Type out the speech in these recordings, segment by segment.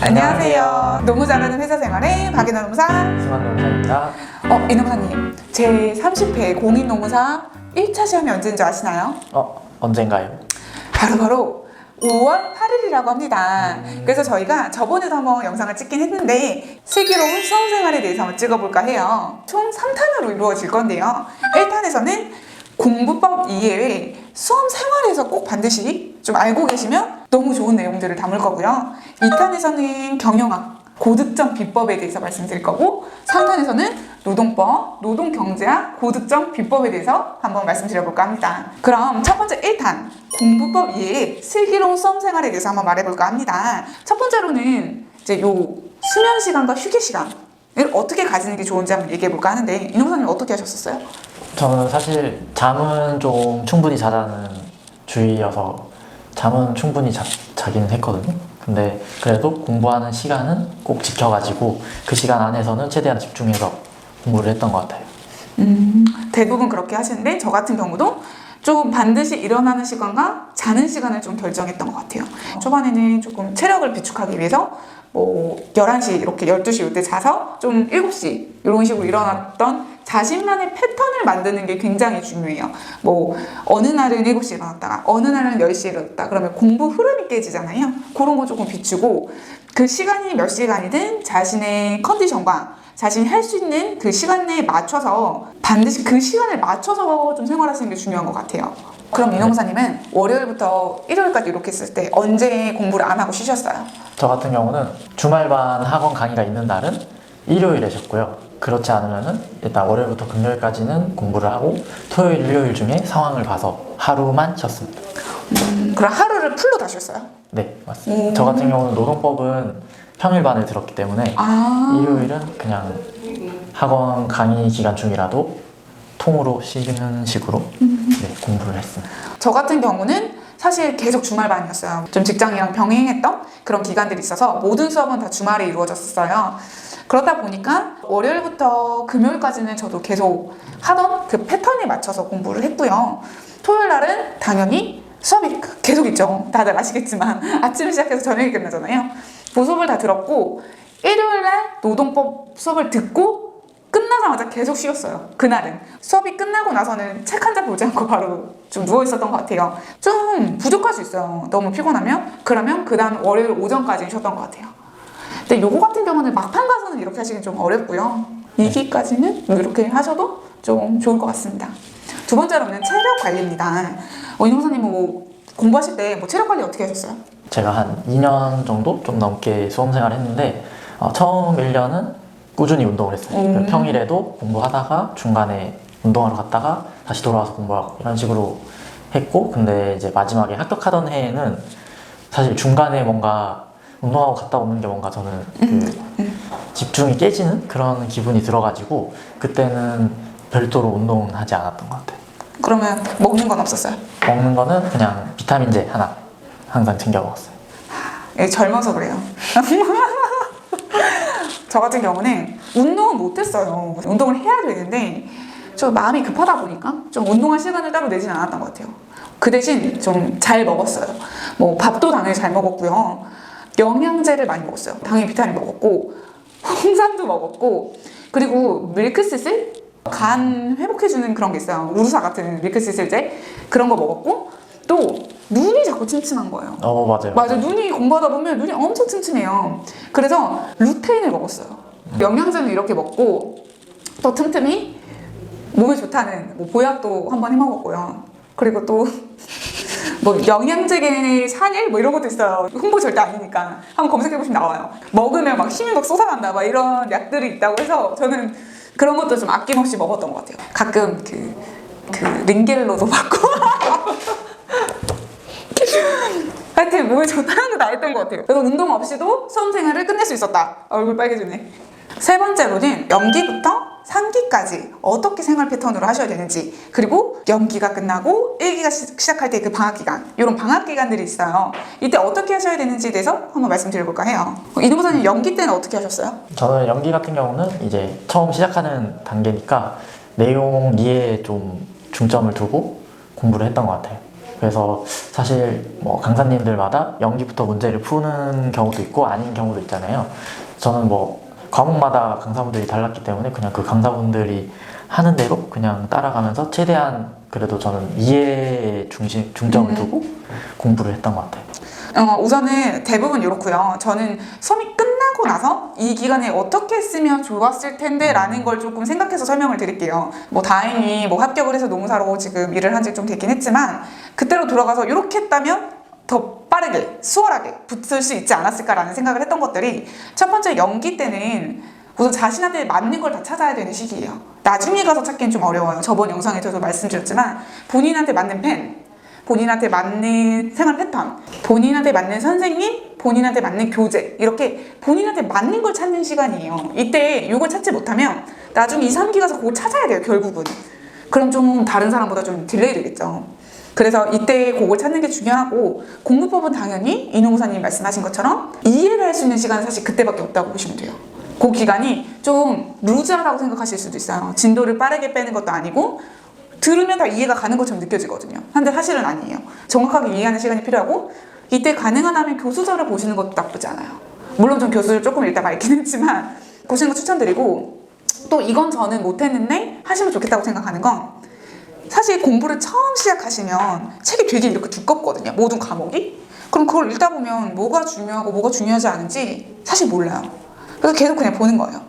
안녕하세요. 너무 잘하는 회사 생활의 박인호 노무사. 승환 노무사입니다. 이 노무사님, 제 30회 공인노무사 1차 시험이 언제인지 아시나요? 언젠가요? 바로 5월 8일이라고 합니다. 그래서 저희가 저번에도 한번 영상을 찍긴 했는데 슬기로운 수험생활에 대해서 한번 찍어볼까 해요. 총 3탄으로 이루어질 건데요. 1탄에서는 공부법 이외에 수험 생활에서 꼭 반드시 좀 알고 계시면 너무 좋은 내용들을 담을 거고요. 2탄에서는 경영학, 고득점 비법에 대해서 말씀드릴 거고 3탄에서는 노동법, 노동경제학, 고득점 비법에 대해서 한번 말씀드려볼까 합니다. 그럼 첫 번째 1탄, 공부법 이외에 슬기로운 수험 생활에 대해서 한번 말해볼까 합니다. 첫 번째로는 이제 요 수면 시간과 휴게 시간을 어떻게 가지는 게 좋은지 한번 얘기해볼까 하는데 이노사님 어떻게 하셨었어요? 저는 사실 잠은 좀 충분히 자자는 주의여서 잠은 충분히 자기는 했거든요. 근데 그래도 공부하는 시간은 꼭 지켜가지고 그 시간 안에서는 최대한 집중해서 공부를 했던 것 같아요. 대부분 그렇게 하시는데 저 같은 경우도 좀 반드시 일어나는 시간과 자는 시간을 좀 결정했던 것 같아요. 초반에는 조금 체력을 비축하기 위해서 11시 이렇게 12시 이때 자서 좀 7시 이런 식으로 일어났던 자신만의 패턴을 만드는 게 굉장히 중요해요. 어느 날은 7시에 일어났다가 어느 날은 10시에 일어났다 그러면 공부 흐름이 깨지잖아요. 그런 거 조금 비추고 그 시간이 몇 시간이든 자신의 컨디션과 자신이 할 수 있는 그 시간 내에 맞춰서 반드시 그 시간을 맞춰서 좀 생활하시는 게 중요한 것 같아요. 그럼 이노무사님은 월요일부터 일요일까지 이렇게 했을 때 언제 공부를 안 하고 쉬셨어요? 저 같은 경우는 주말반 학원 강의가 있는 날은 일요일에 쉬었고요. 그렇지 않으면은 일단 월요일부터 금요일까지는 공부를 하고 토요일, 일요일 중에 상황을 봐서 하루만 쉬었습니다. 그럼 하루를 풀로 다 쉬었어요? 네, 맞습니다. 저 같은 경우는 노동법은 평일반에 들었기 때문에 일요일은 그냥 학원 강의 기간 중이라도 통으로 쉬는 식으로 공부를 했습니다. 저 같은 경우는 사실 계속 주말반이었어요. 좀 직장이랑 병행했던 그런 기간들이 있어서 모든 수업은 다 주말에 이루어졌었어요. 그러다 보니까 월요일부터 금요일까지는 저도 계속 하던 그 패턴에 맞춰서 공부를 했고요. 토요일 날은 당연히 수업이 계속 있죠. 다들 아시겠지만 아침에 시작해서 저녁에 끝나잖아요. 그 수업을 다 들었고 일요일날 노동법 수업을 듣고 끝나자마자 계속 쉬었어요. 그날은 수업이 끝나고 나서는 책 한 장 보지 않고 바로 좀 누워 있었던 것 같아요. 좀 부족할 수 있어요. 너무 피곤하면 그러면 그 다음 월요일 오전까지 쉬었던 것 같아요. 근데 요거 같은 경우는 막판 가서는 이렇게 하시기 좀 어렵고요. 2기까지는 이렇게 하셔도 좀 좋을 것 같습니다. 두 번째로는 체력 관리입니다. 이노사님 공부하실 때 체력 관리 어떻게 하셨어요? 제가 한 2년 정도 좀 넘게 수험생활을 했는데 처음 1년은 꾸준히 운동을 했어요. 평일에도 공부하다가 중간에 운동하러 갔다가 다시 돌아와서 공부하고 이런 식으로 했고 근데 이제 마지막에 합격하던 해에는 사실 중간에 뭔가 운동하고 갔다 오는 게 뭔가 저는 집중이 깨지는 그런 기분이 들어가지고 그때는 별도로 운동은 하지 않았던 것 같아요. 그러면 먹는 건 없었어요? 먹는 거는 그냥 비타민제 하나 항상 챙겨 먹었어요. 젊어서 그래요. 저 같은 경우는 운동은 못했어요. 운동을 해야 되는데 저 마음이 급하다 보니까 좀 운동할 시간을 따로 내진 않았던 것 같아요. 그 대신 좀 잘 먹었어요. 밥도 당연히 잘 먹었고요. 영양제를 많이 먹었어요. 당연히 비타민 먹었고 홍삼도 먹었고 그리고 밀크시슬? 간 회복해주는 그런 게 있어요. 우루사 같은 밀크시슬제 그런 거 먹었고 또 눈이 자꾸 침침한 거예요. 맞아요. 눈이 공부하다 보면 눈이 엄청 침침해요. 그래서 루테인을 먹었어요. 영양제는 이렇게 먹고 또 틈틈이 몸에 좋다는 보약도 한번 해먹었고요. 그리고 또 영양제계 산일 이런 것도 있어요. 홍보 절대 아니니까 한번 검색해보시면 나와요. 먹으면 힘이 솟아난다 이런 약들이 있다고 해서 저는 그런 것도 좀 아낌없이 먹었던 것 같아요. 가끔 그 링겔로도 받고 하여튼 몸에 좋다는 거 다 했던 것 같아요. 그래서 운동 없이도 수험생활을 끝낼 수 있었다. 얼굴 빨개지네. 세 번째로는 연기부터 3기까지 어떻게 생활 패턴으로 하셔야 되는지 그리고 연기가 끝나고 1기가 시작할 때 그 방학기간 이런 방학기간들이 있어요. 이때 어떻게 하셔야 되는지에 대해서 한번 말씀드려볼까 해요. 이노무사님 연기 때는 어떻게 하셨어요? 저는 연기 같은 경우는 이제 처음 시작하는 단계니까 내용 이해에 좀 중점을 두고 공부를 했던 것 같아요. 그래서 사실 뭐 강사님들마다 연기부터 문제를 푸는 경우도 있고 아닌 경우도 있잖아요. 저는 뭐 과목마다 강사분들이 달랐기 때문에 그냥 그 강사분들이 하는 대로 그냥 따라가면서 최대한 그래도 저는 이해에 중점을 두고 공부를 했던 것 같아요. 우선은 대부분 이렇고요. 저는 수험이 끝나고 나서 이 기간에 어떻게 했으면 좋았을 텐데 라는 걸 조금 생각해서 설명을 드릴게요. 뭐 다행히 뭐 합격을 해서 농사로 지금 일을 한 지 좀 되긴 했지만 그때로 돌아가서 이렇게 했다면 더 빠르게 수월하게 붙을 수 있지 않았을까라는 생각을 했던 것들이, 첫 번째 연기 때는 우선 자신한테 맞는 걸 다 찾아야 되는 시기예요. 나중에 가서 찾기는 좀 어려워요. 저번 영상에서도 말씀드렸지만 본인한테 맞는 펜, 본인한테 맞는 생활 패턴, 본인한테 맞는 선생님, 본인한테 맞는 교재, 이렇게 본인한테 맞는 걸 찾는 시간이에요. 이때 이걸 찾지 못하면 나중에 2, 3기 가서 그걸 찾아야 돼요, 결국은. 그럼 좀 다른 사람보다 좀 딜레이 되겠죠. 그래서 이때 그걸 찾는 게 중요하고, 공부법은 당연히 이농사님 말씀하신 것처럼 이해를 할 수 있는 시간은 사실 그때밖에 없다고 보시면 돼요. 그 기간이 좀 루즈하다고 생각하실 수도 있어요. 진도를 빠르게 빼는 것도 아니고 들으면 다 이해가 가는 것처럼 느껴지거든요. 근데 사실은 아니에요. 정확하게 이해하는 시간이 필요하고, 이때 가능하다면 교수전을 보시는 것도 나쁘지 않아요. 물론 좀 교수를 조금 읽다 말긴 했지만 보시는 거 추천드리고, 또 이건 저는 못했는데 하시면 좋겠다고 생각하는 건, 사실 공부를 처음 시작하시면 책이 되게 이렇게 두껍거든요. 모든 과목이. 그럼 그걸 읽다 보면 뭐가 중요하고 뭐가 중요하지 않은지 사실 몰라요. 그래서 계속 그냥 보는 거예요.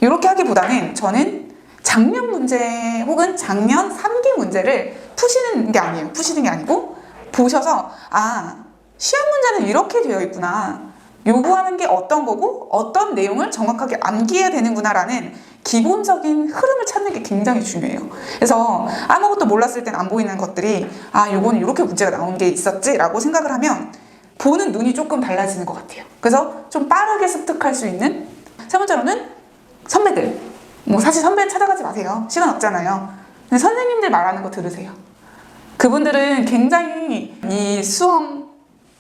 이렇게 하기보다는 저는 작년 문제 혹은 작년 3기 문제를 푸시는 게 아니에요. 푸시는 게 아니고 보셔서, 아, 시험 문제는 이렇게 되어 있구나, 요구하는 게 어떤 거고 어떤 내용을 정확하게 암기해야 되는구나 라는 기본적인 흐름을 찾는 게 굉장히 중요해요. 그래서 아무것도 몰랐을 땐 안 보이는 것들이, 아, 요거는 이렇게 문제가 나온 게 있었지 라고 생각을 하면 보는 눈이 조금 달라지는 것 같아요. 그래서 좀 빠르게 습득할 수 있는. 세 번째로는 선배들, 뭐 사실 선배 찾아가지 마세요. 시간 없잖아요. 근데 선생님들 말하는 거 들으세요. 그분들은 굉장히 이 수험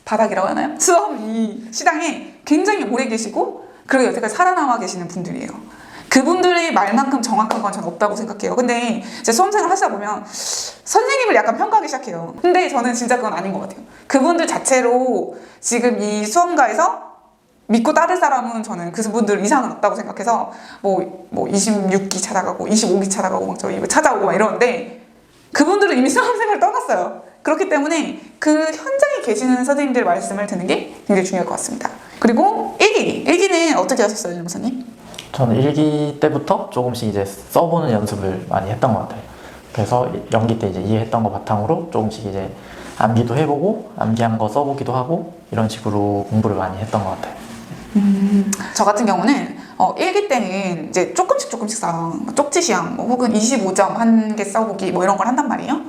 바닥이라고 하나요? 수험 이 시장에 굉장히 오래 계시고, 그리고 여태까지 살아남아 계시는 분들이에요. 그분들의 말만큼 정확한 건 저는 없다고 생각해요. 근데 이제 수험생활 하시다 보면 선생님을 약간 평가하기 시작해요. 근데 저는 진짜 그건 아닌 것 같아요. 그분들 자체로 지금 이 수험가에서 믿고 따를 사람은 저는 그분들 이상은 없다고 생각해서 뭐 26기 찾아가고 25기 찾아가고 막 저희 찾아오고 막 이러는데, 그분들은 이미 수험생활을 떠났어요. 그렇기 때문에 그 현장에 계시는 선생님들 말씀을 듣는 게 굉장히 중요할 것 같습니다. 그리고 일기는 어떻게 하셨어요, 연구사님? 저는 1기 때부터 조금씩 이제 써보는 연습을 많이 했던 것 같아요. 그래서 연기 때 이제 이해했던 거 바탕으로 조금씩 이제 암기도 해보고 암기한 거 써보기도 하고 이런 식으로 공부를 많이 했던 것 같아요. 저 같은 경우는 1기 때는 이제 조금씩 써요. 쪽지 시험 혹은 25점 한 개 써보기 뭐 이런 걸 한단 말이에요.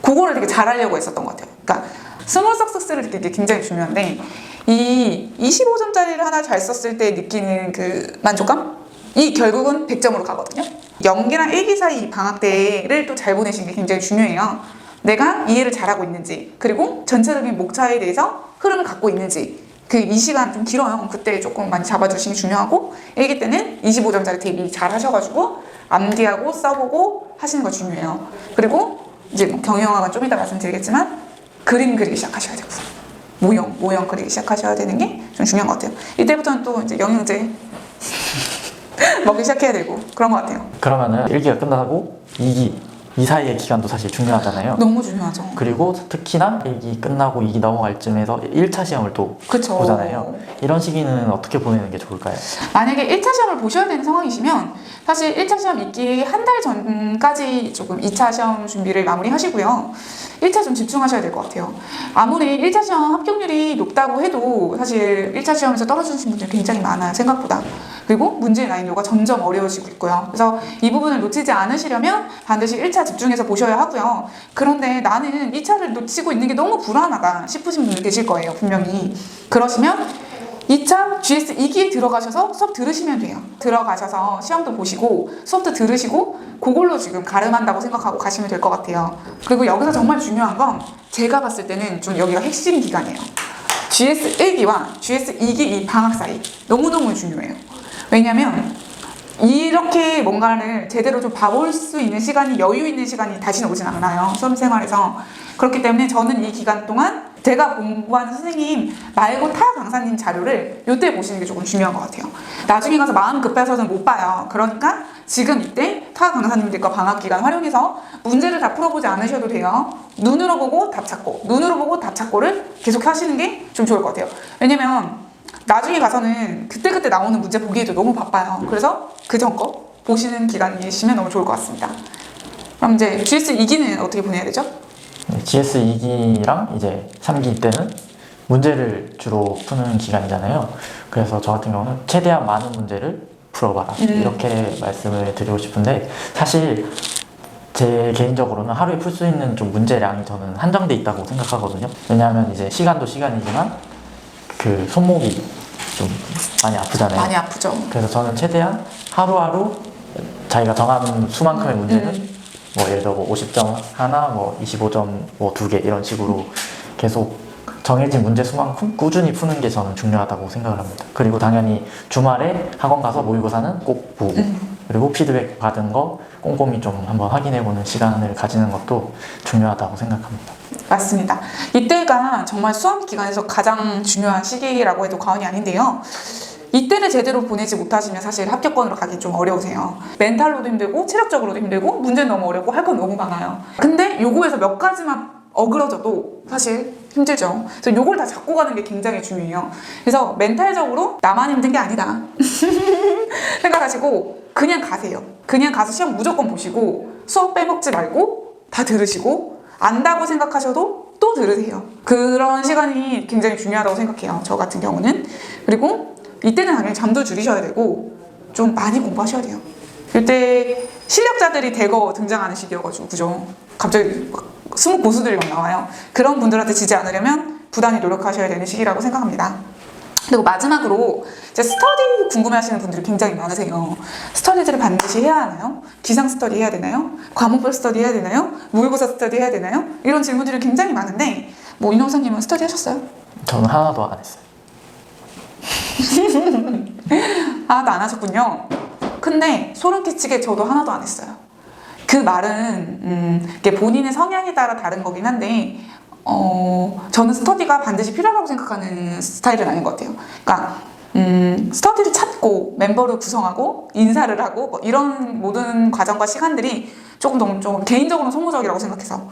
그거를 되게 잘하려고 했었던 것 같아요. 그러니까 스몰 석세스를 되게 굉장히 중요한데, 이 25점짜리를 하나 잘 썼을 때 느끼는 그 만족감? 이 결국은 100점으로 가거든요. 연기랑 1기 사이 방학 때를 또 잘 보내시는 게 굉장히 중요해요. 내가 이해를 잘하고 있는지, 그리고 전체적인 목차에 대해서 흐름을 갖고 있는지, 그 이 시간 좀 길어요. 그때 조금 많이 잡아주시는 게 중요하고, 1기 때는 25점짜리 대비 잘 하셔가지고 암기하고 써보고 하시는 거 중요해요. 그리고 이제 경영학은 좀 이따 말씀드리겠지만 그림 그리기 시작하셔야 되고, 모형 그리기 시작하셔야 되는 게 좀 중요한 것 같아요. 이때부터는 또 이제 영양제 먹기 시작해야 되고 그런 것 같아요. 그러면은 1기가 끝나고 2기 이 사이의 기간도 사실 중요하잖아요. 너무 중요하죠. 그리고 특히나 1기 끝나고 2기 넘어갈 쯤에서 1차 시험을 또 그쵸. 보잖아요. 이런 시기는 어떻게 보내는 게 좋을까요? 만약에 1차 시험을 보셔야 되는 상황이시면 사실 1차 시험 있기 한 달 전까지 조금 2차 시험 준비를 마무리 하시고요. 1차 좀 집중하셔야 될 것 같아요. 아무리 1차 시험 합격률이 높다고 해도 사실 1차 시험에서 떨어지신 분들이 굉장히 많아요, 생각보다. 그리고 문제의 난이도가 점점 어려워지고 있고요. 그래서 이 부분을 놓치지 않으시려면 반드시 1차 집중해서 보셔야 하고요. 그런데 나는 2차를 놓치고 있는 게 너무 불안하다 싶으신 분들 계실 거예요, 분명히. 그러시면 2차 GS 2기에 들어가셔서 수업 들으시면 돼요. 들어가셔서 시험도 보시고 수업도 들으시고 그걸로 지금 가름한다고 생각하고 가시면 될 것 같아요. 그리고 여기서 정말 중요한 건 제가 봤을 때는 좀 여기가 핵심 기간이에요. GS 1기와 GS 2기 이 방학 사이 너무너무 중요해요. 왜냐면 이렇게 뭔가를 제대로 좀 봐볼 수 있는 시간이, 여유 있는 시간이 다시는 오진 않아요. 수험 생활에서. 그렇기 때문에 저는 이 기간 동안 제가 공부하는 선생님 말고 타 강사님 자료를 이때 보시는 게 조금 중요한 것 같아요. 나중에 가서 마음 급해서는 못 봐요. 그러니까 지금 이때 타 강사님들과 방학 기간 활용해서 문제를 다 풀어보지 않으셔도 돼요. 눈으로 보고 답 찾고, 눈으로 보고 답 찾고를 계속 하시는 게 좀 좋을 것 같아요. 왜냐면 나중에 가서는 그때그때 나오는 문제 보기에도 너무 바빠요. 그래서 그전 거 보시는 기간이시면 너무 좋을 것 같습니다. 그럼 이제 GS 2기는 어떻게 보내야 되죠? GS 2기랑 이제 3기 때는 문제를 주로 푸는 기간이잖아요. 그래서 저 같은 경우는 최대한 많은 문제를 풀어봐라 이렇게 말씀을 드리고 싶은데, 사실 제 개인적으로는 하루에 풀 수 있는 좀 문제량이 저는 한정돼 있다고 생각하거든요. 왜냐하면 이제 시간도 시간이지만 그 손목이 좀 많이 아프잖아요. 많이 아프죠. 그래서 저는 최대한 하루하루 자기가 정하는 수만큼의 문제는 뭐 예를 들어 뭐 50점 하나, 뭐 25점 뭐 2개 이런 식으로 계속 정해진 문제 수만큼 꾸준히 푸는 게 저는 중요하다고 생각을 합니다. 그리고 당연히 주말에 학원 가서 모의고사는 꼭 보고 그리고 피드백 받은 거 꼼꼼히 좀 한번 확인해보는 시간을 가지는 것도 중요하다고 생각합니다. 맞습니다. 이때가 정말 수험 기간에서 가장 중요한 시기라고 해도 과언이 아닌데요. 이때를 제대로 보내지 못하시면 사실 합격권으로 가기 좀 어려우세요. 멘탈로도 힘들고 체력적으로도 힘들고 문제는 너무 어렵고 할 건 너무 많아요. 근데 요거에서 몇 가지만 어그러져도 사실 힘들죠. 그래서 요걸 다 잡고 가는 게 굉장히 중요해요. 그래서 멘탈적으로 나만 힘든 게 아니다 생각하시고 그냥 가세요. 그냥 가서 시험 무조건 보시고 수업 빼먹지 말고 다 들으시고 안다고 생각하셔도 또 들으세요. 그런 시간이 굉장히 중요하다고 생각해요. 저 같은 경우는. 그리고 이때는 당연히 잠도 줄이셔야 되고 좀 많이 공부하셔야 돼요. 이때 실력자들이 대거 등장하는 시기여가지고 그죠? 갑자기 막 스무 고수들이 막 나와요. 그런 분들한테 지지 않으려면 부단히 노력하셔야 되는 시기라고 생각합니다. 그리고 마지막으로 이제 스터디 궁금해하시는 분들이 굉장히 많으세요. 스터디들을 반드시 해야 하나요? 기상 스터디 해야 되나요? 과목별 스터디 해야 되나요? 모의고사 스터디 해야 되나요? 이런 질문들이 굉장히 많은데 뭐 인홍사님은 스터디 하셨어요? 저는 하나도 안 했어요. 하나도 안 하셨군요. 근데 소름 끼치게 저도 하나도 안 했어요. 그 말은 이게 본인의 성향에 따라 다른 거긴 한데 저는 스터디가 반드시 필요하다고 생각하는 스타일은 아닌 것 같아요. 그러니까 스터디를 찾고 멤버를 구성하고 인사를 하고 뭐 이런 모든 과정과 시간들이 조금 너무 좀 개인적으로는 소모적이라고 생각해서.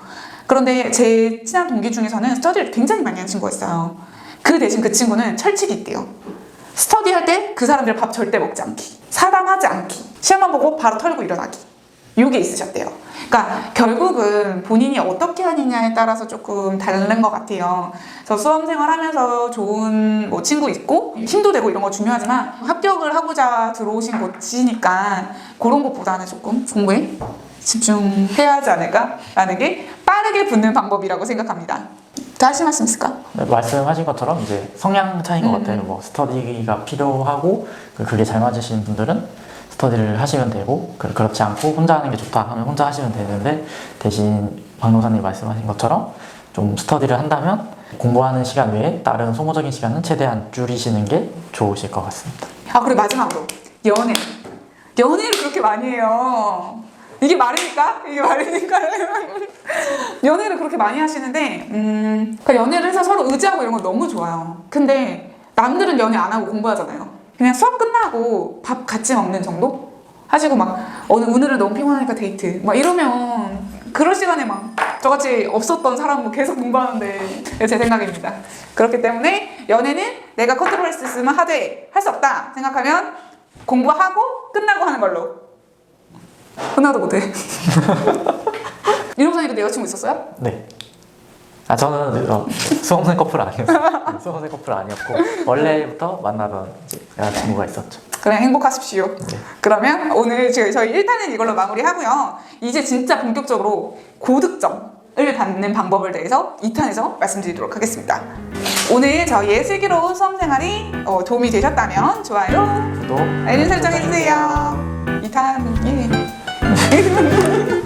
그런데 제 친한 동기 중에서는 스터디를 굉장히 많이 하는 친구가 있어요. 그 대신 그 친구는 철칙이 있대요. 스터디 할 때 그 사람들 밥 절대 먹지 않기, 사담하지 않기, 시험만 보고 바로 털고 일어나기, 이게 있으셨대요. 그러니까 결국은 본인이 어떻게 하느냐에 따라서 조금 다른 것 같아요. 그래서 수험생활 하면서 좋은 뭐 친구 있고 힘도 되고 이런 거 중요하지만 합격을 하고자 들어오신 곳이니까 그런 것보다는 조금 공부에 집중해야 하지 않을까라는 게 빠르게 붙는 방법이라고 생각합니다. 더 하실 말씀 있을까? 네, 말씀하신 것처럼 이제 성향 차이인 것 같아요. 뭐 스터디가 필요하고 그게 잘 맞으시는 분들은 스터디를 하시면 되고 그렇지 않고 혼자 하는 게 좋다 하면 혼자 하시면 되는데, 대신 박노사님 말씀하신 것처럼 좀 스터디를 한다면 공부하는 시간 외에 다른 소모적인 시간은 최대한 줄이시는 게 좋으실 것 같습니다. 아, 그리고 마지막으로 연애를 그렇게 많이 해요. 이게 말입니까? 이게 말입니까? 연애를 그렇게 많이 하시는데 그러니까 연애를 해서 서로 의지하고 이런 거 너무 좋아요. 근데 남들은 연애 안 하고 공부하잖아요. 그냥 수업 끝나고 밥 같이 먹는 정도? 하시고 막 오늘은 너무 피곤하니까 데이트 막 이러면 그럴 시간에 막 저같이 없었던 사람은 계속 공부하는데, 제 생각입니다. 그렇기 때문에 연애는 내가 컨트롤할 수 있으면 하되 할 수 없다 생각하면 공부하고 끝나고 하는 걸로. 하나도 못해. 이놈사님도 여자친구 있었어요? 네. 저는 수험생 커플 아니었어요. 수험생 커플 아니었고 원래부터 만나던 이제 여자친구가 있었죠. 그냥 행복하십시오. 네. 그러면 오늘 저희 1탄은 이걸로 마무리하고요. 이제 진짜 본격적으로 고득점을 받는 방법을 대해서 2탄에서 말씀드리도록 하겠습니다. 오늘 저희의 슬기로운 수험생활이 도움이 되셨다면 좋아요, 구독, 알림 설정 해주세요. 2탄 예.